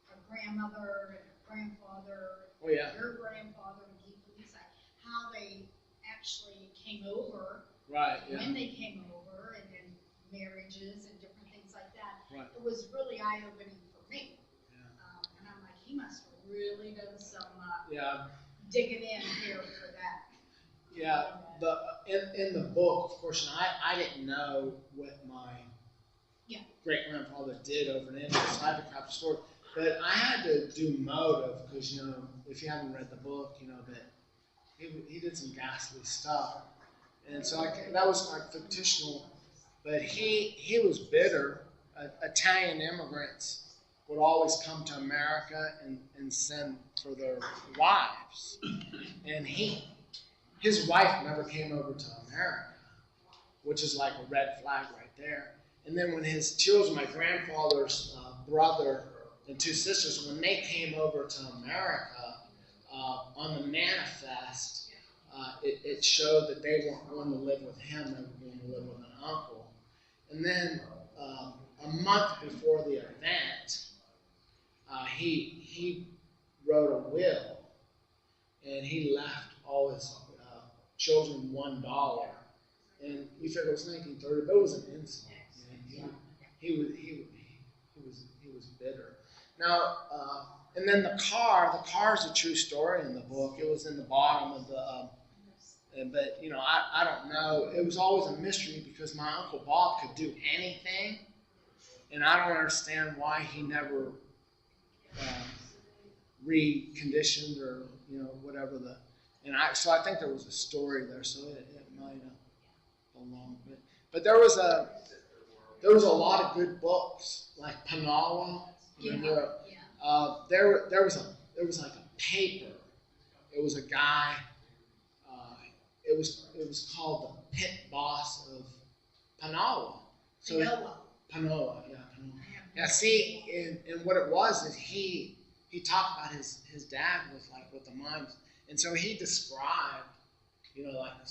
a grandmother and a grandfather, Oh yeah. your grandfather and DeFelice, how they actually came over, Right. Yeah. when they came over, and then marriages and different things like that. Right. It was really eye-opening for me. Yeah. And I'm like, he must have really done some Yeah. digging in here for that. Yeah. In the book, of course, and I didn't know what my great grandfather did over in India, so I had to craft a story. But I had to do motive because if you haven't read the book, that he did some ghastly stuff, and so that was like fictional. But he was bitter. Italian immigrants would always come to America and send for their wives, and his wife never came over to America, which is like a red flag right there. And then when his children, my grandfather's brother and two sisters, when they came over to America, on the manifest, it showed that they weren't going to live with him, they were going to live with an uncle. And then a month before the event, he wrote a will, and he left all his children $1. And we figured it was 1930, but it was an insult. He was bitter. Now, and then the car is a true story in the book. It was in the bottom of the, but I don't know. It was always a mystery because my Uncle Bob could do anything, and I don't understand why he never reconditioned or whatever so I think there was a story there, so it might have belonged. But there was a lot of good books like Pinawa. there was like a paper. It was a guy. It was called the Pit Boss of Pinawa. So Pinawa, yeah. Yeah, see, and what it was is he talked about his dad with the mimes, and so he described, like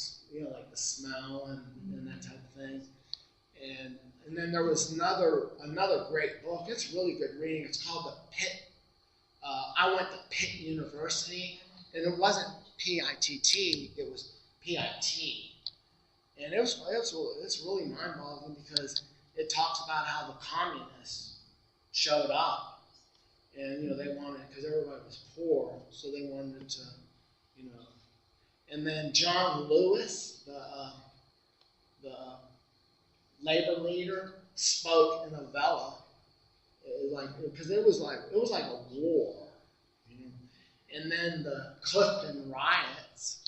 the smell and that type of thing, and then there was another great book. It's really good reading. It's called the Pit. I went to Pitt University, and it wasn't PITT, it was PIT, and it's really mind-boggling because it talks about how the communists showed up, and they wanted, because everybody was poor, so they wanted to, and then John Lewis, the labor leader, spoke in a vela, because it was like a war, and then the Clifton riots.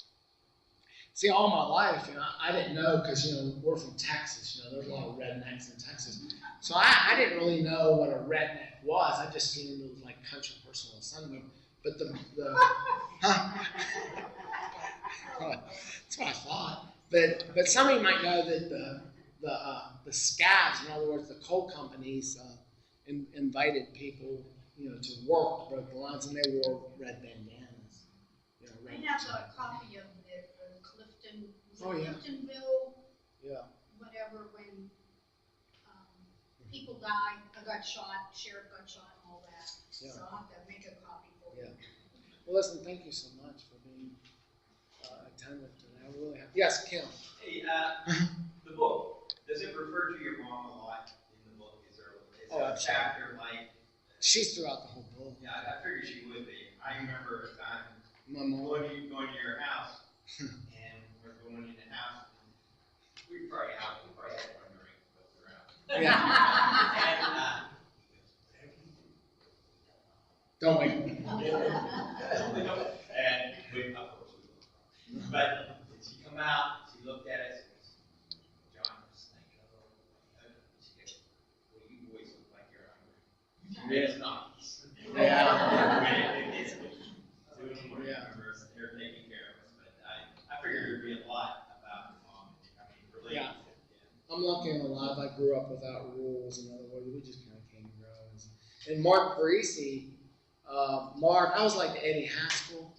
See, all my life, I didn't know, because we're from Texas. There's a lot of rednecks in Texas, so I didn't really know what a redneck was. I just seen it was like country person on Sunday. But that's what I thought. But some of you might know that the scabs, in other words, the coal companies, invited people, to work, broke the lines, and they wore red bandanas. I have a copy of the Clifton, yeah. Cliftonville, Yeah. whatever, when people died, got shot, sheriff got shot, and all that. Yeah. So I'll have to make a copy for you. Yeah. Well, listen, thank you so much for being attentive to that. I really have. Yes, Kim. Hey, the book, does it refer to your mom a lot in the book? Is there a chapter like? She's throughout the whole book. Yeah, I figured she would be. I remember a time My mom. going to your house, and we're going in the house. We probably had one drink, but we're out. Yeah. Don't make me. And we, of course, we will. But she come out, she looked at us, and John was like, she goes, well, you boys look like you're hungry. It's not. They're taking care of us, but I figured there'd be a lot about mom. Related. Yeah. I'm lucky in life. I grew up without rules. In other words, we just kind of came and grows. And Mark Parisi, I was like the Eddie Haskell.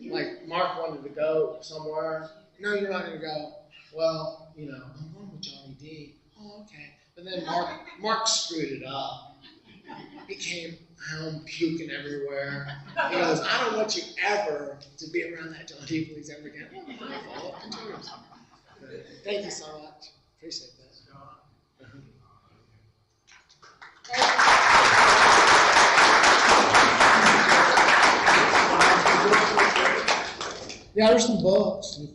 Like, Mark wanted to go somewhere. No, you're not going to go. Well, I'm going with Johnny D. Oh, okay. But then Mark screwed it up. He came home puking everywhere. He goes, I don't want you ever to be around that John D. Please ever again. Oh, my fault. Thank you so much. Appreciate that. Yeah, there's some books. If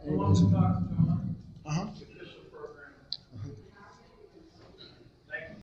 who wants to talk to John?